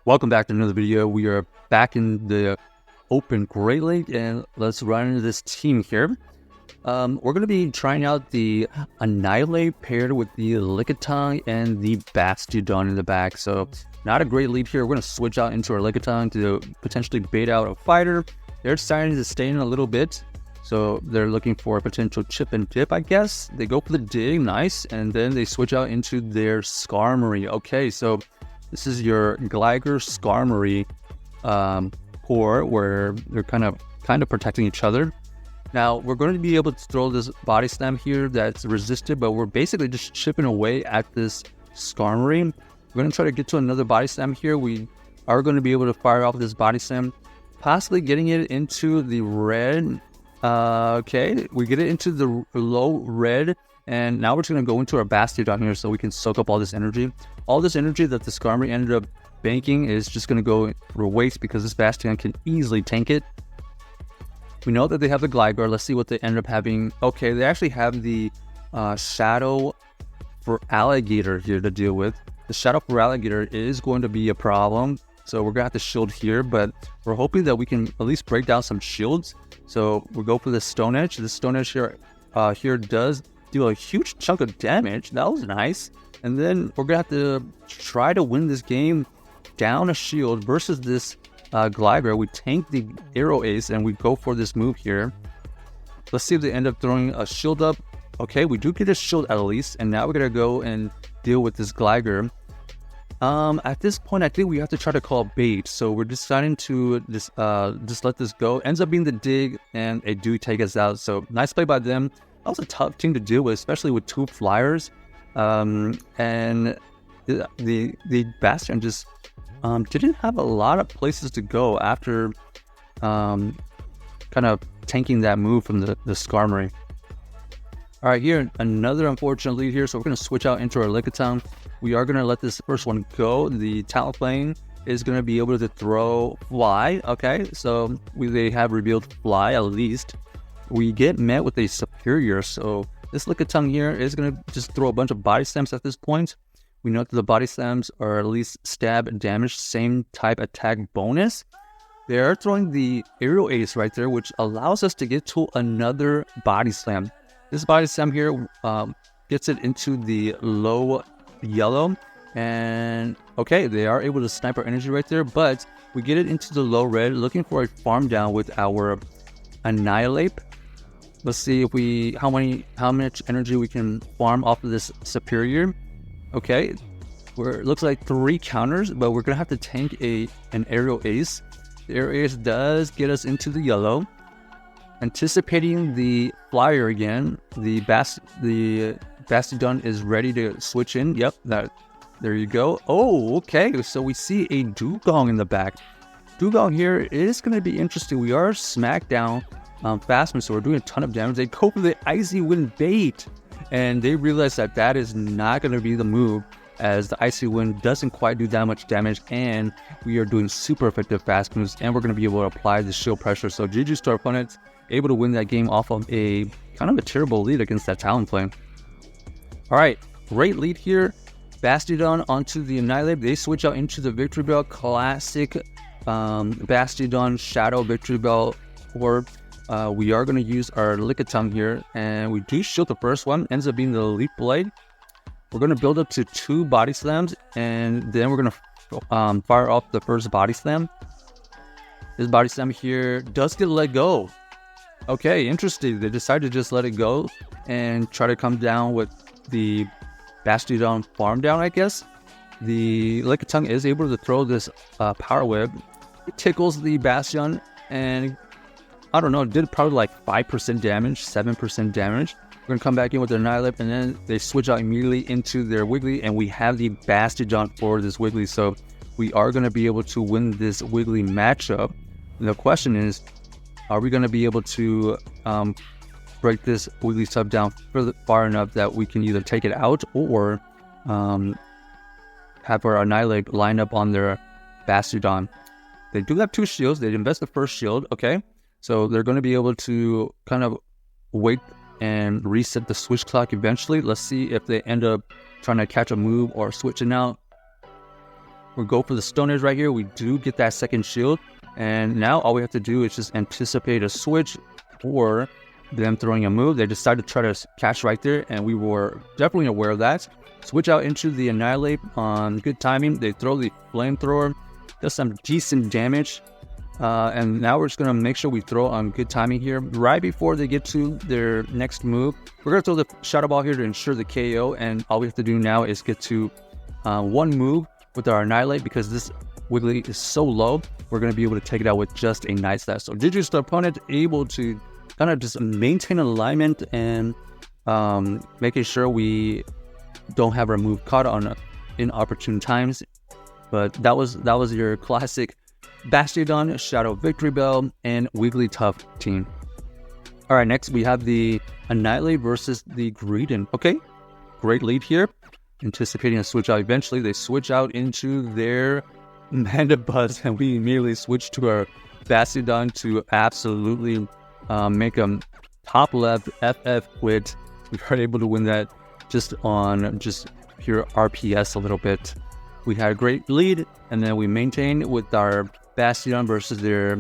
Welcome back to another video. We are back in the open Great Lake, and let's run into this team here. We're going to be trying out the Annihilape paired with the Lickitung and the Bastiodon in the back. So not a great lead here. We're going to switch out into our Lickitung to potentially bait out a fighter. They're deciding to stay in a little bit, so they're looking for a potential chip and dip, I guess. They go for the dig, nice, and then they switch out into their Skarmory. Okay, so this is your Gligar Skarmory core, where they're kind of protecting each other. Now we're going to be able to throw this body slam here that's resisted, but we're basically just chipping away at this Skarmory. We're going to try to get to another body slam here. We are going to be able to fire off this body slam, possibly getting it into the red. Okay, we get it into the low red, and now we're just going to go into our Bastiodon here so we can soak up all this energy. All this energy that the Skarmory ended up banking is just going to go for waste because this Bastiodon can easily tank it. We know that they have the Gligar. Let's see what they end up having. Okay, they actually have the Shadow for Alligator here to deal with. The Shadow for Alligator is going to be a problem, so we're going to have to shield here, but we're hoping that we can at least break down some shields. So we'll go for the Stone Edge. The Stone Edge here does do a huge chunk of damage. That was nice. And then we're going to have to try to win this game down a shield versus this Gligar. We tank the Aero Ace and we go for this move here. Let's see if they end up throwing a shield up. Okay, we do get a shield at least. And now we're going to go and deal with this Gligar. At this point, I think we have to try to call bait. So we're deciding to just let this go. Ends up being the dig, and they do take us out. So nice play by them. That was a tough team to deal with, especially with two flyers. And the Bastion just didn't have a lot of places to go after kind of tanking that move from the Skarmory. All right, here another unfortunate lead here, so we're going to switch out into our Lickitung. We are going to let this first one go. The Talonflame is going to be able to throw Fly. Okay, so they have revealed Fly at least. We get met with a Superior, so this Lickitung here is going to just throw a bunch of body slams at this point. We know that the body slams are at least stab damage, same type attack bonus. They are throwing the Aero Ace right there, which allows us to get to another body slam. This body slam here gets it into the low yellow. And okay, they are able to snipe our energy right there, but we get it into the low red, looking for a farm down with our Annihilape. Let's see if how much energy we can farm off of this Superior. Okay, it looks like 3 counters, but we're gonna have to tank an Aero Ace. The Aero Ace does get us into the yellow. Anticipating the flyer again, the Bastiodon is ready to switch in. Yep, there you go. Oh, okay, so we see a Dugong in the back. Dugong here is gonna be interesting. We are smacked down fast, so we're doing a ton of damage. They go for the Icy Wind bait, and they realize that that is not going to be the move, as the Icy Wind doesn't quite do that much damage, and we are doing super effective fast moves, and we're going to be able to apply the shield pressure. So GG's to our opponents, able to win that game off of a kind of a terrible lead against that Talonflame. All right, great lead here. Bastiodon onto the Annihilape. They switch out into the Victory Bell, classic Bastiodon Shadow Victory Bell orb. We are going to use our Lickitung here, and we do shield the first one. Ends up being the Leaf Blade. We're going to build up to 2 body slams, and then we're going to fire off the first body slam. This body slam here does get let go. Okay, interesting. They decided to just let it go and try to come down with the Bastiodon farm down, I guess. The Lickitung is able to throw this Power Whip. It tickles the Bastion, and I don't know, it did probably like 5% damage, 7% damage. We're going to come back in with their Annihilape, and then they switch out immediately into their Wiggly, and we have the Bastiodon for this Wiggly. So we are going to be able to win this Wiggly matchup. And the question is, are we going to be able to break this Wiggly sub down far enough that we can either take it out or have our Annihilape line up on their Bastiodon? They do have 2 shields. They invest the first shield, okay? So they're going to be able to kind of wait and reset the switch clock eventually. Let's see if they end up trying to catch a move or switching out. We'll go for the Stone Edge right here. We do get that second shield. And now all we have to do is just anticipate a switch or them throwing a move. They decided to try to catch right there, and we were definitely aware of that. Switch out into the Annihilape on good timing. They throw the Flamethrower, does some decent damage. And now we're just going to make sure we throw on good timing here. Right before they get to their next move, we're going to throw the Shadow Ball here to ensure the KO. And all we have to do now is get to one move with our Annihilape, because this Wiggly is so low, we're going to be able to take it out with just a Night Slash. So Juju's the opponent able to kind of just maintain alignment and making sure we don't have our move caught on inopportune times. But that was your classic Bastiodon, Shadow Victory Bell, and Wigglytuff team. All right, next we have the Annihilape versus the Greedent. Okay, great lead here. Anticipating a switch out eventually. They switch out into their Mandibuzz, and we immediately switch to our Bastiodon to absolutely make them top left FF quit. We were able to win that just on pure RPS a little bit. We had a great lead, and then we maintained with our Bastiodon versus their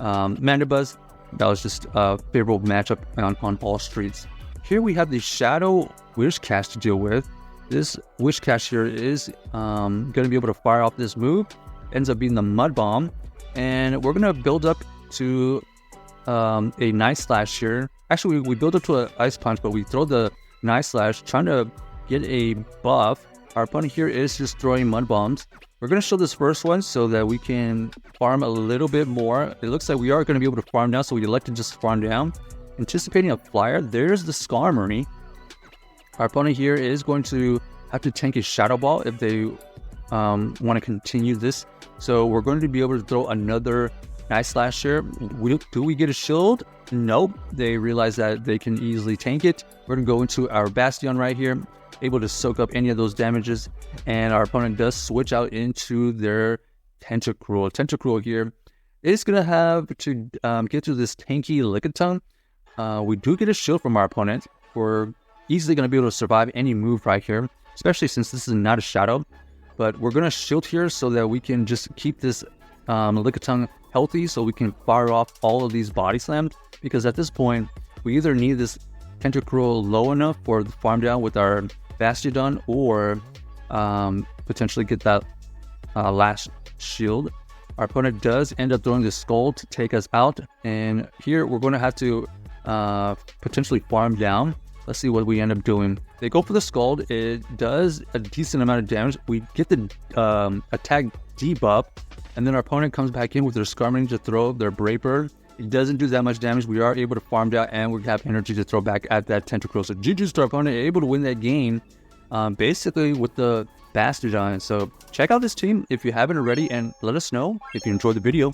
Mandibuzz. That was just a favorable matchup on all streets. Here we have the Shadow Wishcash to deal with. This Wishcash here is going to be able to fire off this move. Ends up being the Mud Bomb. And we're going to build up to a Night Slash here. Actually, we build up to an Ice Punch, but we throw the Night Slash, trying to get a buff. Our opponent here is just throwing Mud Bombs. We're going to show this first one so that we can farm a little bit more. It looks like we are going to be able to farm down, so we elect to just farm down. Anticipating a Flyer. There's the Skarmory. Our opponent here is going to have to tank a Shadow Ball if they want to continue this. So we're going to be able to throw another Night Slash here. Do we get a shield? Nope. They realize that they can easily tank it. We're going to go into our Bastion right here, able to soak up any of those damages. And our opponent does switch out into their Tentacruel. Tentacruel here is going to have to get through this tanky Lickitung. We do get a shield from our opponent. We're easily going to be able to survive any move right here, especially since this is not a Shadow. But we're going to shield here so that we can just keep this Lickitung healthy, so we can fire off all of these Body Slams. Because at this point, we either need this Tentacruel low enough for the farm down with our Bastiodon, or potentially get that last shield. Our opponent does end up throwing the Skull to take us out. And here we're going to have to potentially farm down. Let's see what we end up doing. They go for the Scald. It does a decent amount of damage. We get the attack debuff, and then our opponent comes back in with their Skarmory to throw their Brave Bird. It doesn't do that much damage. We are able to farm down, and we have energy to throw back at that Tentacruel. So GG's to our opponent, able to win that game basically with the Bastiodon. So check out this team if you haven't already, and let us know if you enjoyed the video.